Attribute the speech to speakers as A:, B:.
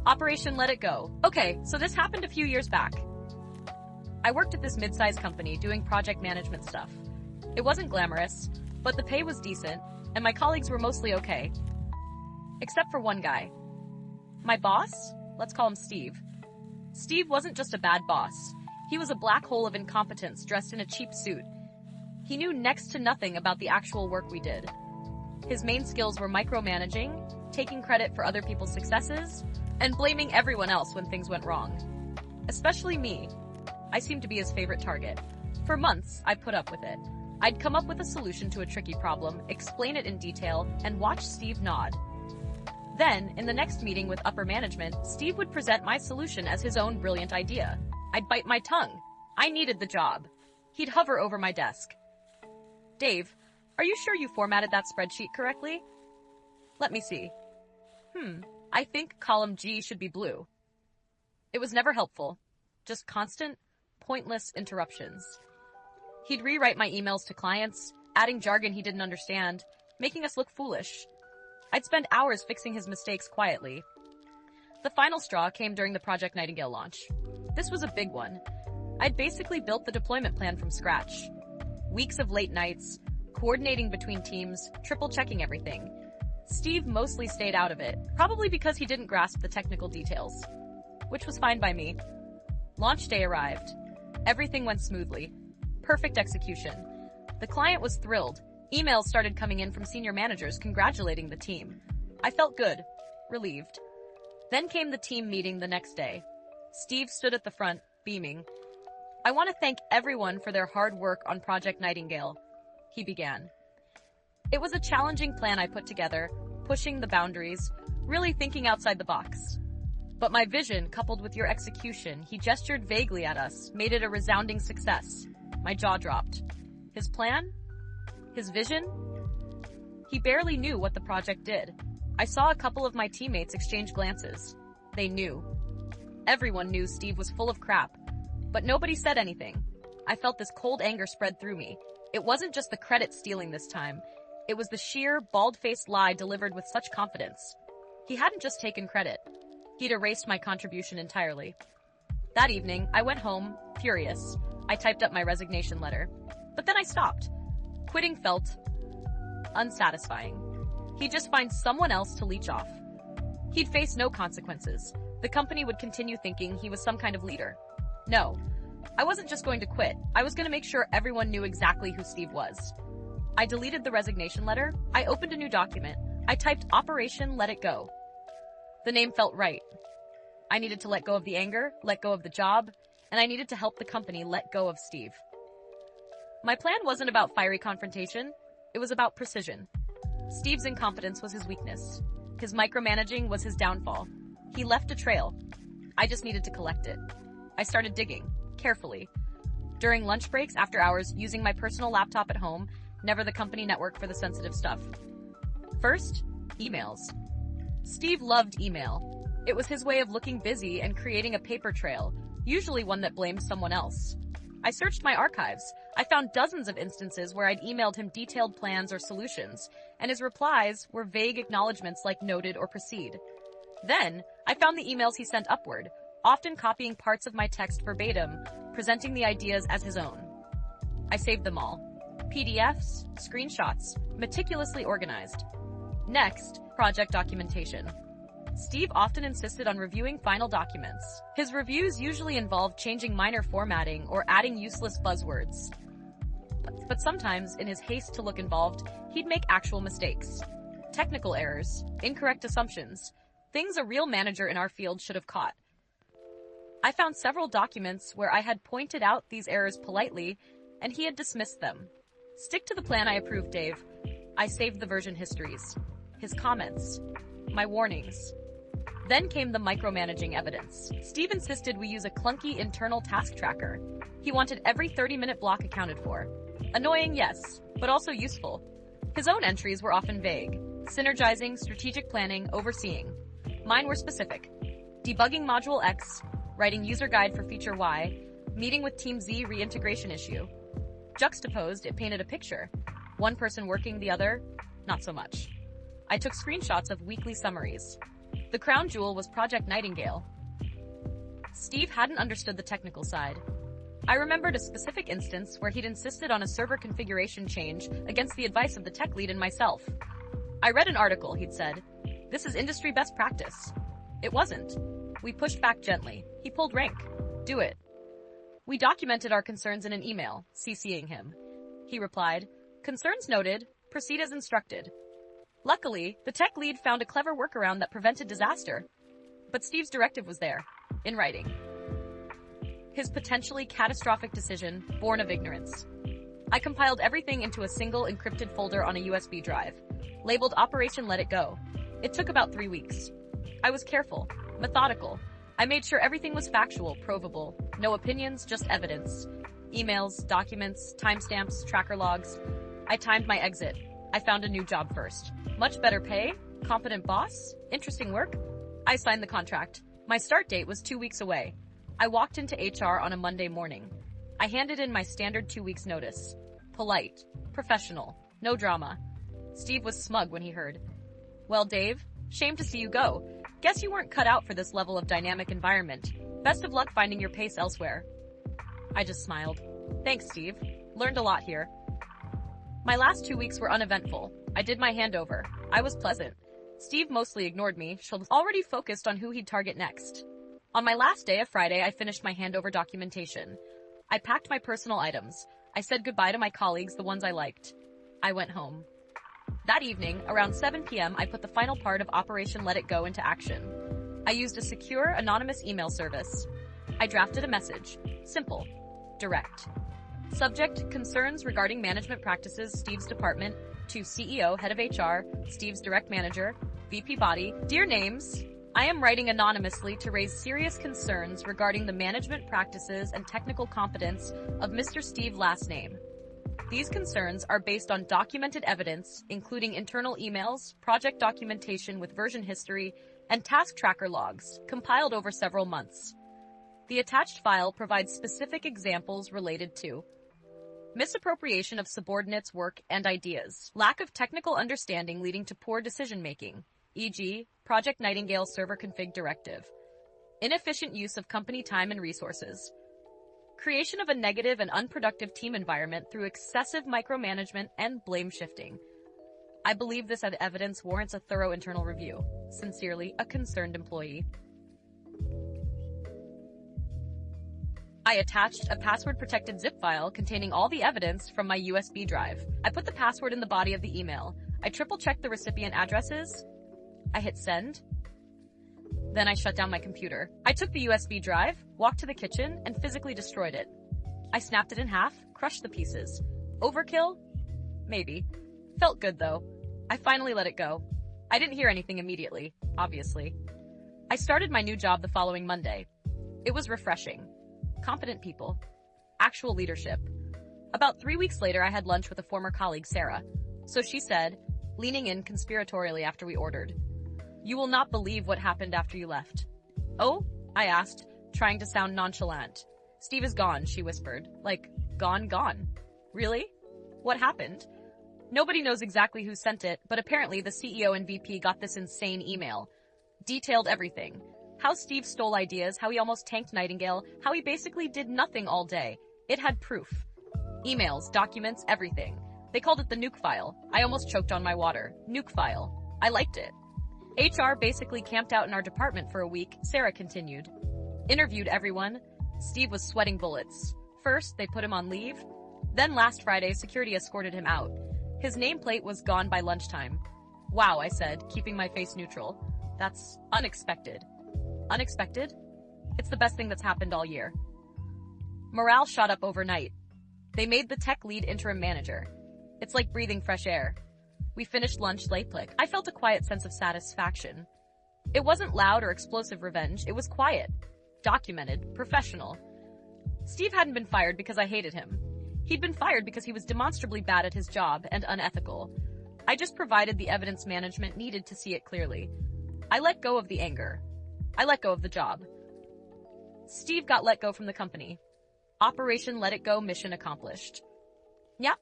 A: Operation Let It Go. Okay, so this happened a few years back. I worked at this mid-sized company doing project management stuff. It wasn't glamorous, but the pay was decent, and my colleagues were mostly okay. Except for one guy. My boss? Let's call him Steve. Steve wasn't just a bad boss. He was a black hole of incompetence dressed in a cheap suit. He knew next to nothing about the actual work we did. His main skills were micromanaging, taking credit for other people's successes, and blaming everyone else when things went wrong. Especially me. I seemed to be his favorite target. For months, I put up with it. I'd come up with a solution to a tricky problem, explain it in detail, and watch Steve nod. Then, in the next meeting with upper management, Steve would present my solution as his own brilliant idea. I'd bite my tongue. I needed the job. He'd hover over my desk. Dave, are you sure you formatted that spreadsheet correctly? Let me see. I think column G should be blue. It was never helpful. Just constant, pointless interruptions. He'd rewrite my emails to clients, adding jargon he didn't understand, making us look foolish. I'd spend hours fixing his mistakes quietly. The final straw came during the Project Nightingale launch. This was a big one. I'd basically built the deployment plan from scratch. Weeks of late nights, coordinating between teams, triple-checking everything. Steve mostly stayed out of it, probably because he didn't grasp the technical details. Which was fine by me. Launch day arrived. Everything went smoothly. Perfect execution. The client was thrilled. Emails started coming in from senior managers congratulating the team. I felt good, relieved. Then came the team meeting the next day. Steve stood at the front, beaming. I want to thank everyone for their hard work on Project Nightingale, he began. It was a challenging plan I put together, pushing the boundaries, really thinking outside the box. But my vision, coupled with your execution, he gestured vaguely at us, made it a resounding success. My jaw dropped. His plan? His vision? He barely knew what the project did. I saw a couple of my teammates exchange glances. They knew. Everyone knew Steve was full of crap, but nobody said anything. I felt this cold anger spread through me. It wasn't just the credit stealing this time. It was the sheer, bald-faced lie delivered with such confidence. He hadn't just taken credit. He'd erased my contribution entirely. That evening, I went home, furious. I typed up my resignation letter. But then I stopped. Quitting felt unsatisfying. He'd just find someone else to leech off. He'd face no consequences. The company would continue thinking he was some kind of leader. No, I wasn't just going to quit. I was going to make sure everyone knew exactly who Steve was. I deleted the resignation letter. I opened a new document. I typed Operation Let It Go. The name felt right. I needed to let go of the anger, let go of the job, and I needed to help the company let go of Steve. My plan wasn't about fiery confrontation. It was about precision. Steve's incompetence was his weakness. His micromanaging was his downfall. He left a trail. I just needed to collect it. I started digging, carefully. During lunch breaks, after hours, using my personal laptop at home, never the company network for the sensitive stuff. First, emails. Steve loved email. It was his way of looking busy and creating a paper trail, usually one that blamed someone else. I searched my archives. I found dozens of instances where I'd emailed him detailed plans or solutions, and his replies were vague acknowledgments like noted or proceed. Then, I found the emails he sent upward, often copying parts of my text verbatim, presenting the ideas as his own. I saved them all. PDFs, screenshots, meticulously organized. Next, project documentation. Steve often insisted on reviewing final documents. His reviews usually involved changing minor formatting or adding useless buzzwords. But sometimes, in his haste to look involved, he'd make actual mistakes. Technical errors, incorrect assumptions, things a real manager in our field should have caught. I found several documents where I had pointed out these errors politely, and he had dismissed them. Stick to the plan I approved, Dave. I saved the version histories, his comments, my warnings. Then came the micromanaging evidence. Steve insisted we use a clunky internal task tracker. He wanted every 30-minute block accounted for. Annoying, yes, but also useful. His own entries were often vague. Synergizing, strategic planning, overseeing. Mine were specific. Debugging module X, writing user guide for feature Y, meeting with team Z reintegration issue. Juxtaposed, it painted a picture. One person working, the other, not so much. I took screenshots of weekly summaries. The crown jewel was Project Nightingale. Steve hadn't understood the technical side. I remembered a specific instance where he'd insisted on a server configuration change against the advice of the tech lead and myself. I read an article, he'd said. This is industry best practice. It wasn't. We pushed back gently. He pulled rank. Do it. We documented our concerns in an email, CCing him. He replied, concerns noted, proceed as instructed. Luckily, the tech lead found a clever workaround that prevented disaster. But Steve's directive was there, in writing. His potentially catastrophic decision, born of ignorance. I compiled everything into a single encrypted folder on a USB drive, labeled Operation Let It Go. It took about 3 weeks. I was careful, methodical. I made sure everything was factual, provable. No opinions, just evidence. Emails, documents, timestamps, tracker logs. I timed my exit. I found a new job first. Much better pay, competent boss, interesting work. I signed the contract. My start date was 2 weeks away. I walked into HR on a Monday morning. I handed in my standard 2 weeks notice. Polite, professional, no drama. Steve was smug when he heard. Well, Dave, shame to see you go. Guess you weren't cut out for this level of dynamic environment. Best of luck finding your pace elsewhere. I just smiled. Thanks, Steve. Learned a lot here. My last 2 weeks were uneventful. I did my handover. I was pleasant. Steve mostly ignored me, already focused on who he'd target next. On my last day of Friday, I finished my handover documentation. I packed my personal items. I said goodbye to my colleagues, the ones I liked. I went home. That evening, around 7 p.m., I put the final part of Operation Let It Go into action. I used a secure, anonymous email service. I drafted a message. Simple. Direct. Subject, concerns regarding management practices, Steve's department, to CEO, head of HR, Steve's direct manager, VP body. Dear names, I am writing anonymously to raise serious concerns regarding the management practices and technical competence of Mr. Steve last name. These concerns are based on documented evidence, including internal emails, project documentation with version history, and task tracker logs, compiled over several months. The attached file provides specific examples related to misappropriation of subordinates' work and ideas, lack of technical understanding leading to poor decision-making, e.g., Project Nightingale Server Config Directive, inefficient use of company time and resources, creation of a negative and unproductive team environment through excessive micromanagement and blame shifting. I believe this evidence warrants a thorough internal review. Sincerely, a concerned employee. I attached a password-protected zip file containing all the evidence from my USB drive. I put the password in the body of the email. I triple-checked the recipient addresses. I hit send. Then I shut down my computer. I took the USB drive, walked to the kitchen, and physically destroyed it. I snapped it in half, crushed the pieces. Overkill? Maybe. Felt good, though. I finally let it go. I didn't hear anything immediately, obviously. I started my new job the following Monday. It was refreshing. Competent people. Actual leadership. About 3 weeks later, I had lunch with a former colleague, Sarah. So she said, leaning in conspiratorially after we ordered, "You will not believe what happened after you left." "Oh?" I asked, trying to sound nonchalant. "Steve is gone," she whispered. Like, gone. Really? What happened? Nobody knows exactly who sent it, but apparently the CEO and VP got this insane email. Detailed everything. How Steve stole ideas, how he almost tanked Nightingale, how he basically did nothing all day. It had proof. Emails, documents, everything. They called it the nuke file. I almost choked on my water. Nuke file. I liked it. HR basically camped out in our department for a week, Sarah continued. Interviewed everyone. Steve was sweating bullets. First, they put him on leave. Then last Friday, security escorted him out. His nameplate was gone by lunchtime. Wow, I said, keeping my face neutral. That's unexpected. Unexpected? It's the best thing that's happened all year. Morale shot up overnight. They made the tech lead interim manager. It's like breathing fresh air. We finished lunch late. I felt a quiet sense of satisfaction. It wasn't loud or explosive revenge. It was quiet, documented, professional. Steve hadn't been fired because I hated him. He'd been fired because he was demonstrably bad at his job and unethical. I just provided the evidence management needed to see it clearly. I let go of the anger. I let go of the job. Steve got let go from the company. Operation Let It Go mission accomplished. Yeah,